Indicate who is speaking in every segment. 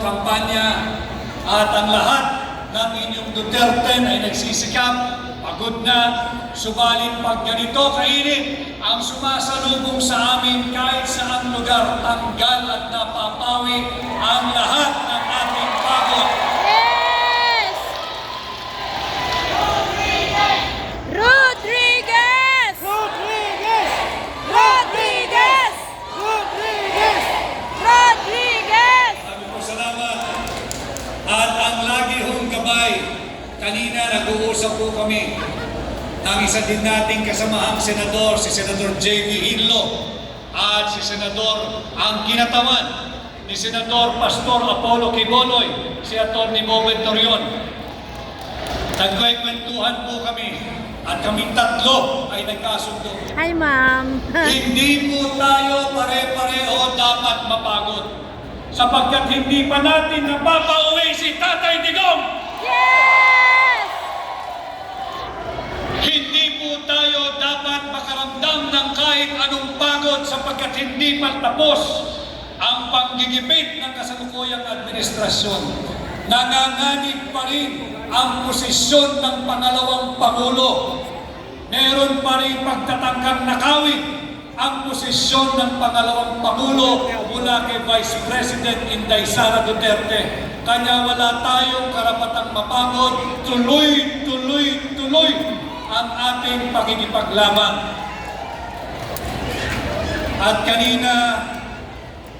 Speaker 1: kampanya at ang lahat ng inyong Duterte ay nagsisikap, pagod na, subalit pag ganito kainit ang sumasalubong sa amin kahit saang lugar, tanggal at napapawi ang lahat ng ating pagod.
Speaker 2: Yes! Rodriguez!
Speaker 3: Rodriguez!
Speaker 2: Rodriguez!
Speaker 3: Rodriguez!
Speaker 2: Rodriguez!
Speaker 1: Sabi po salamat. At ang lagi hong gabay, kanina nag-uusap po kami ng isa din nating kasamahang senador, si Senador J.V. Hinlo at si Senador ang kinatawan ni Senador Pastor Apollo Quiboloy, si Atty. Bobet Torion. Nagkwekwentuhan po kami at kaming tatlo ay nagkasundo.
Speaker 2: Hi, ma'am.
Speaker 1: Hindi po tayo pare-pareho dapat mapagod sapagkat hindi pa natin napapauwi si Tatay Digong.
Speaker 2: Yes!
Speaker 1: Hindi po tayo dapat makaramdam ng kahit anong pagod sapagkat hindi pa tapos ang panggigipit ng kasalukuyang administrasyon. Nanganganib pa rin ang posisyon ng pangalawang Pangulo. Meron pa rin pagtatangkang nakawin ang posisyon ng pangalawang Pangulo mula kay Vice President Inday Sara Duterte. Kanya wala tayong karapatang mapagod, tuloy ang ating pakikipaglaban. At kanina,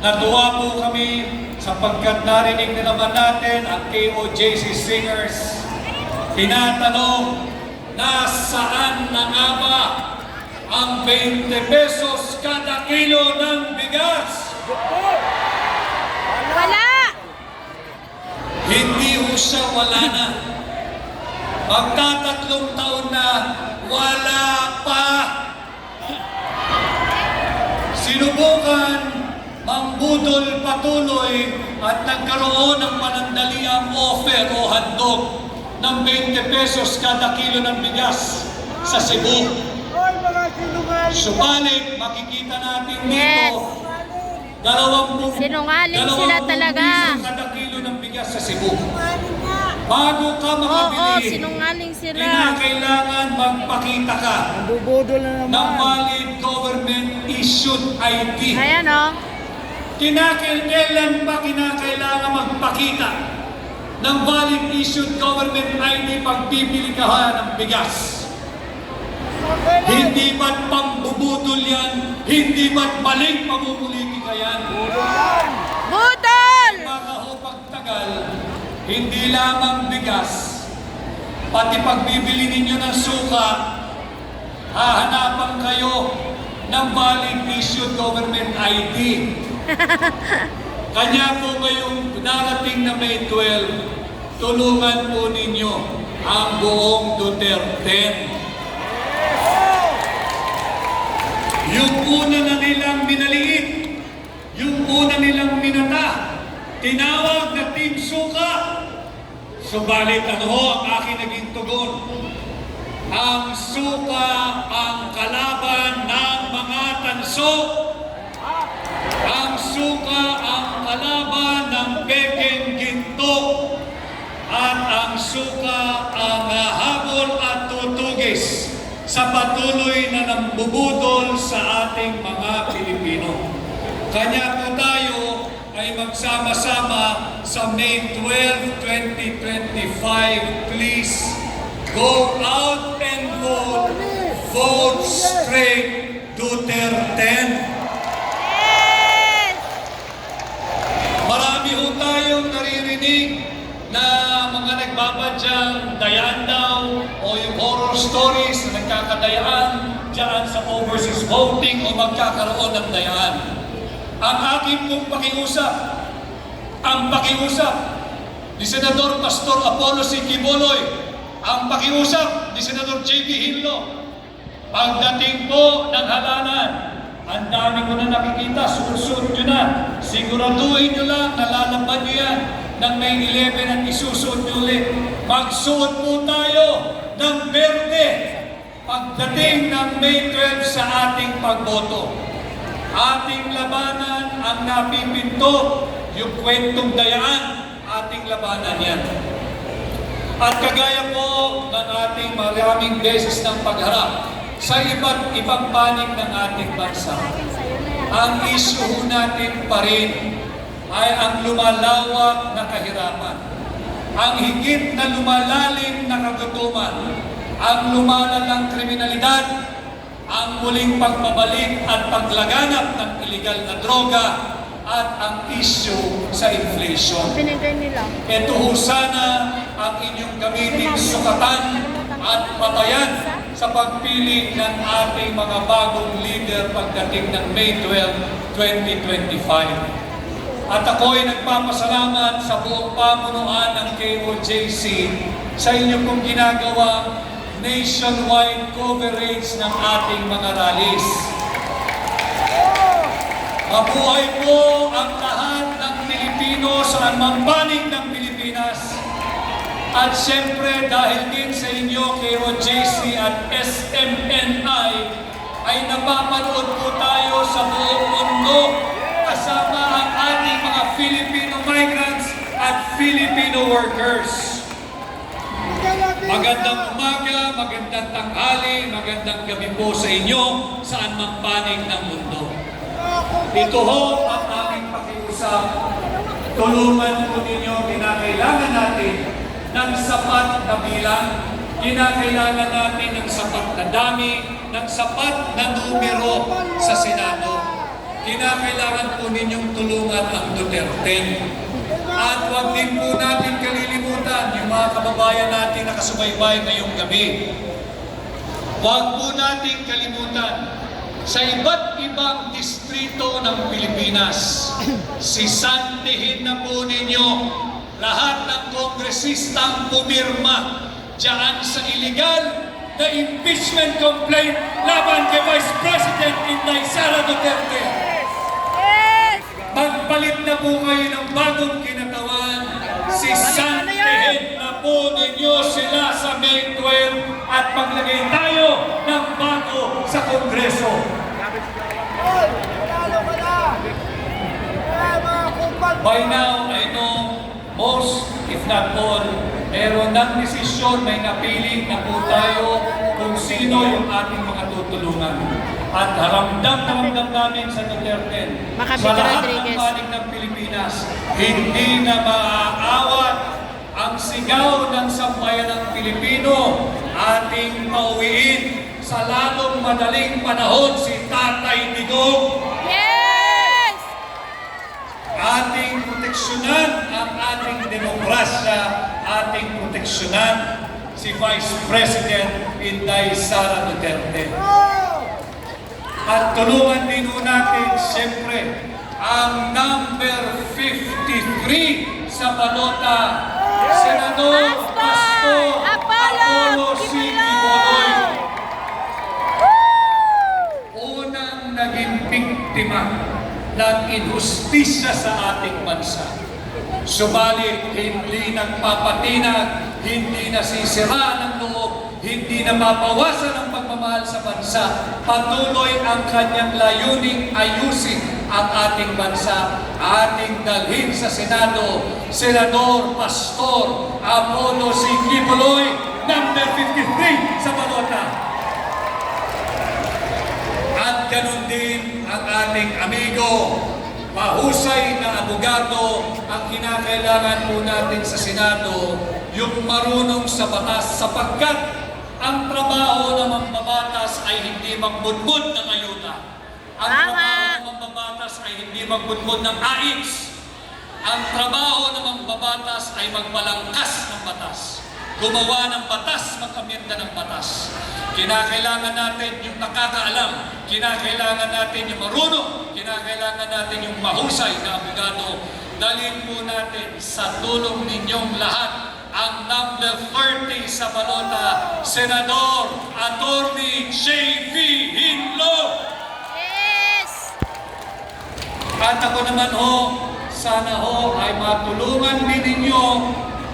Speaker 1: natuwa po kami sapagkat narinig na naman natin ang KOJC singers. Tinatanong, nasaan na nga ba ang 20 pesos kada kilo ng bigas?
Speaker 2: Wala!
Speaker 1: Hindi ho siya wala na. Magtatatlong taon na wala pa. Sinubukan mangbudol patuloy at nagkaroon ng panandaliang offer o handog ng 20 pesos kada kilo ng bigas sa Cebu.
Speaker 3: Hoy, mga sinungaling!
Speaker 1: Subalit, makikita natin dito,
Speaker 2: Yes.
Speaker 1: 20
Speaker 2: Sinungaling sila talaga.
Speaker 1: piso kada kilo ng bigas sa Cebu.
Speaker 3: Sinungaling nga!
Speaker 1: Bago ka
Speaker 2: Oo,
Speaker 1: makabili,
Speaker 2: sinungaling sila.
Speaker 1: kinakailangan magpakita ka
Speaker 3: Bubudol na
Speaker 1: ng
Speaker 3: naman!
Speaker 1: valid government issued ID.
Speaker 2: Ayan, oh.
Speaker 1: Kailan pa kinakailangan magpakita ng valid issued government ID pag bibili ka ng bigas? Hindi ba't pambubudol yan? Hindi ba't maling pamumulitika yan?
Speaker 2: Budol!
Speaker 1: Baka ho pagtagal, hindi lamang bigas, pati pagbibili ninyo ng suka, hahanapan kayo ng valid issued government ID. Kanya po ngayong darating na May 12, tulungan po ninyo ang buong Duterte. Yung una na nilang minaliit, yung una nilang minata, tinawag na Team Suka. Subalit ano ho ang aking naging tugon? Ang suka ang kalaban ng mga tanso. Ang suka ang kalaban ng pekeng ginto. At ang suka ang habol at tutugis sa patuloy na nambubudol sa ating mga Pilipino. Kanya po tayo ay magsama-sama sa May 12, 2025. Please go out and vote. Vote straight Duterte.
Speaker 2: Yes!
Speaker 1: Marami ho tayong naririnig na mga nagbabadyang dayaan daw o yung horror stories na nagkakadayaan dyan sa overseas voting o magkakaroon ng dayaan. Ang aking pong pakiusap ni Senador Pastor Apollo C. Quiboloy, ang pakiusap ni Senador J.V. Hinlo, pagdating po ng halalan, ang dami ko na nakikita, suot-suot nyo na. Siguraduhin nyo lang, nalalaban nyo yan ng May 11 at isusuot nyo ulit. Magsuot po tayo ng berde pagdating ng May 12 sa ating pagboto. Ating labanan ang napipinto, yung kwentong dayaan, ating labanan yan. At kagaya po ng ating maraming beses ng pagharap sa iba't ibang panig ng ating bansa, ang issue natin pa rin ay ang lumalawak na kahirapan, ang higit na lumalalim na kagutuman, ang lumalalang kriminalidad, ang muling pagbabalik at paglaganap ng iligal na droga, at ang issue sa inflation.
Speaker 2: Binigay nila.
Speaker 1: Ito ho sana ang inyong gamitin sukatan at batayan sa pagpili ng ating mga bagong leader pagdating ng May 12, 2025. At ako'y nagpapasalamat sa buong pamunuan ng KOJC sa inyong pong ginagawang nationwide coverage ng ating mga rallies. Mabuhay po ang lahat ng Pilipino sa anumang panig ng Pilipinas. At siyempre dahil din sa inyo, KOJC at SMNI, ay napapanood po tayo sa buong mundo kasama ang ating mga Filipino migrants at Filipino workers. Magandang umaga, magandang tanghali, magandang gabi po sa inyo sa anumang panig ng mundo. Ito ho ang aming pakiusap. Tulungan po ninyo, kinakailangan natin ng sapat na bilang, kinakailangan natin ng sapat na dami, ng sapat na numero sa Senado. Kinakailangan po ninyong tulungan ang Duterte. At huwag din po natin kalilimutan yung mga kababayan natin na kasubaybay ngayong gabi. Huwag po natin kalimutan sa iba't ibang distrito ng Pilipinas, sisantihin na po ninyo lahat ng kongresistang pumirma dyan sa illegal na impeachment complaint laban kay Vice President Inday Sara Duterte. Magpalit na po kayo ng bagong kinatawan, sisantihin na po ninyo sila sa May 12 at maglagay tayo ng bago sa Kongreso. By now, I know most, if not all, meron ng desisyon, may napili na po tayo kung sino yung ating mga tutulungan. At ramdam namin sa Duterte, sa lahat ng panig ng Pilipinas, hindi na maaawat ang sigaw ng sambayan ng Pilipino, ating pauwiin sa lalong madaling panahon si Tatay Digong.
Speaker 2: Yes!
Speaker 1: Ating proteksyonan ang ating demokrasya, ating proteksyonan si Vice President Inday Sara Duterte. At tulungan din ho natin, siyempre, ang number 53 sa balota, Senador Pastor Apollo C. Quiboloy. Unang naging biktima ng injustisya sa ating bansa. Subalit, hindi nagpapatinag, hindi nasisira ng loob, hindi na mabawasan ang pagmamahal sa bansa. Patuloy ang kanyang layuning ayusin ang ating bansa, ating dalhin sa Senado, Senador Pastor Apollo C. Quiboloy, number 53 sa balota. At ganun din ang ating amigo, mahusay na abogado, ang kinakailangan po natin sa Senado, yung marunong sa batas, sapagkat ang trabaho ng mambabatas ay hindi magbudbud ng ayuda. Ang trabaho ng mambabatas ay hindi magbudbud ng AIX. Ang trabaho ng mambabatas ay magbalangkas ng batas. Gumawa ng batas, mag-amyenda ng batas. Kinakailangan natin yung nakakaalam, kinakailangan natin yung marunong, kinakailangan natin yung mahusay na abogado. Dalhin po natin sa tulong ninyong lahat ang number 30 sa balota, Senador Atty. J.V. Hinlo.
Speaker 2: Yes!
Speaker 1: At ako naman ho, sana ho ay matulungan din ninyo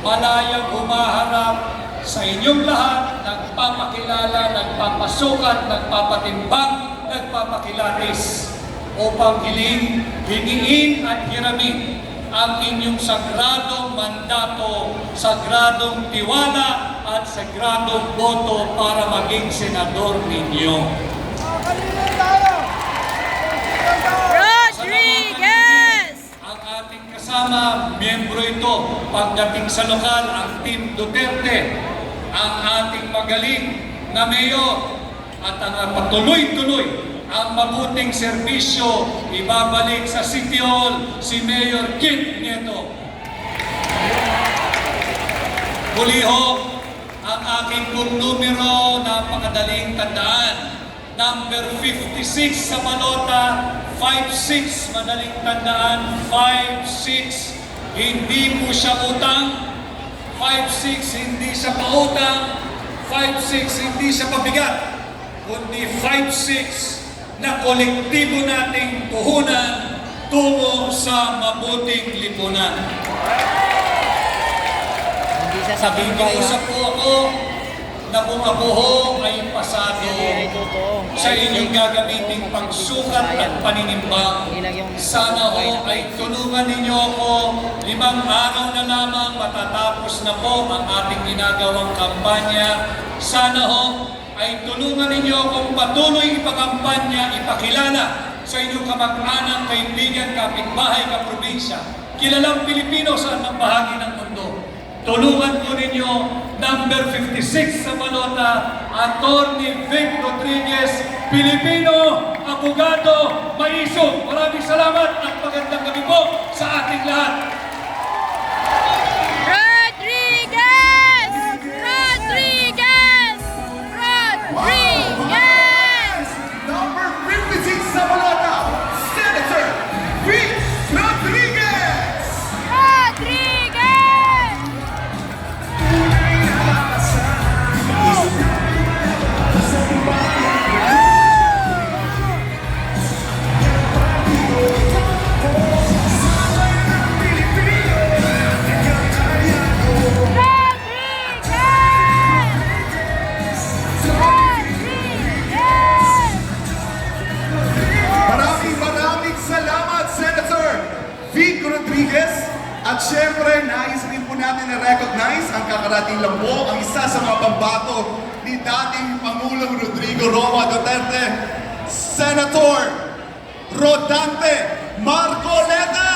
Speaker 1: malayang humaharap sa inyong lahat, nagpapakilala, nagpapasukat, nagpapatimbang, nagpapakilatis upang hingiin at hiramin ang inyong sagradong mandato, sagradong tiwala at sagradong boto para maging senador ninyo.
Speaker 3: Kanina tayo!
Speaker 2: Rodriguez!
Speaker 1: Ang ating kasama, miyembro ito, pagdating sa lokal, ang Team Duterte, ang ating magaling na mayor, at ang patuloy-tuloy ang mabuting serbisyo, ibabalik sa City Hall si Mayor Kit Nieto. Muli ho, ang aking pong numero, napakadaling tandaan. Number 56 sa balota, 56, madaling tandaan, 56. Hindi po siya utang, 56 hindi siya pautang, 56 hindi siya pabigat, kundi 56 na kolektibo nating puhunan tungo sa mabuting lipunan.
Speaker 4: Hindi siya sa Bibay, ha?
Speaker 1: Nakikiusap po ako na kung ako ho ay pasado
Speaker 4: Ay, totoo.
Speaker 1: sa inyong gagamiting pagsukat at paninimbang, sana ho ay tulungan ninyo ako. 5 araw na lamang matatapos na po ang ating ginagawang kampanya. Sana ho ay tulungan ninyo akong patuloy ipakampanya, ipakilala sa inyong kamag-anak, kaibigan, kapitbahay, kaprobinsya, kilalang Pilipino sa anong bahagi ng mundo. Tulungan po ninyo, number 56 sa balota, Atty. Vic Rodriguez, Pilipino, abogado, maisog. Maraming salamat at magandang gabi po sa ating lahat.
Speaker 2: Rodriguez! Rodriguez! Rodriguez!
Speaker 5: Number 56 sa balota, Senator Vic Rodriguez!
Speaker 2: Rodriguez!
Speaker 5: Maraming salamat, Senator Vic Rodriguez. At syempre, nais rin po natin na-recognize ang kakarating lang po ang isa sa mga pambato ni dating Pangulong Rodrigo Roa Duterte, Senator Rodante Marcoleta!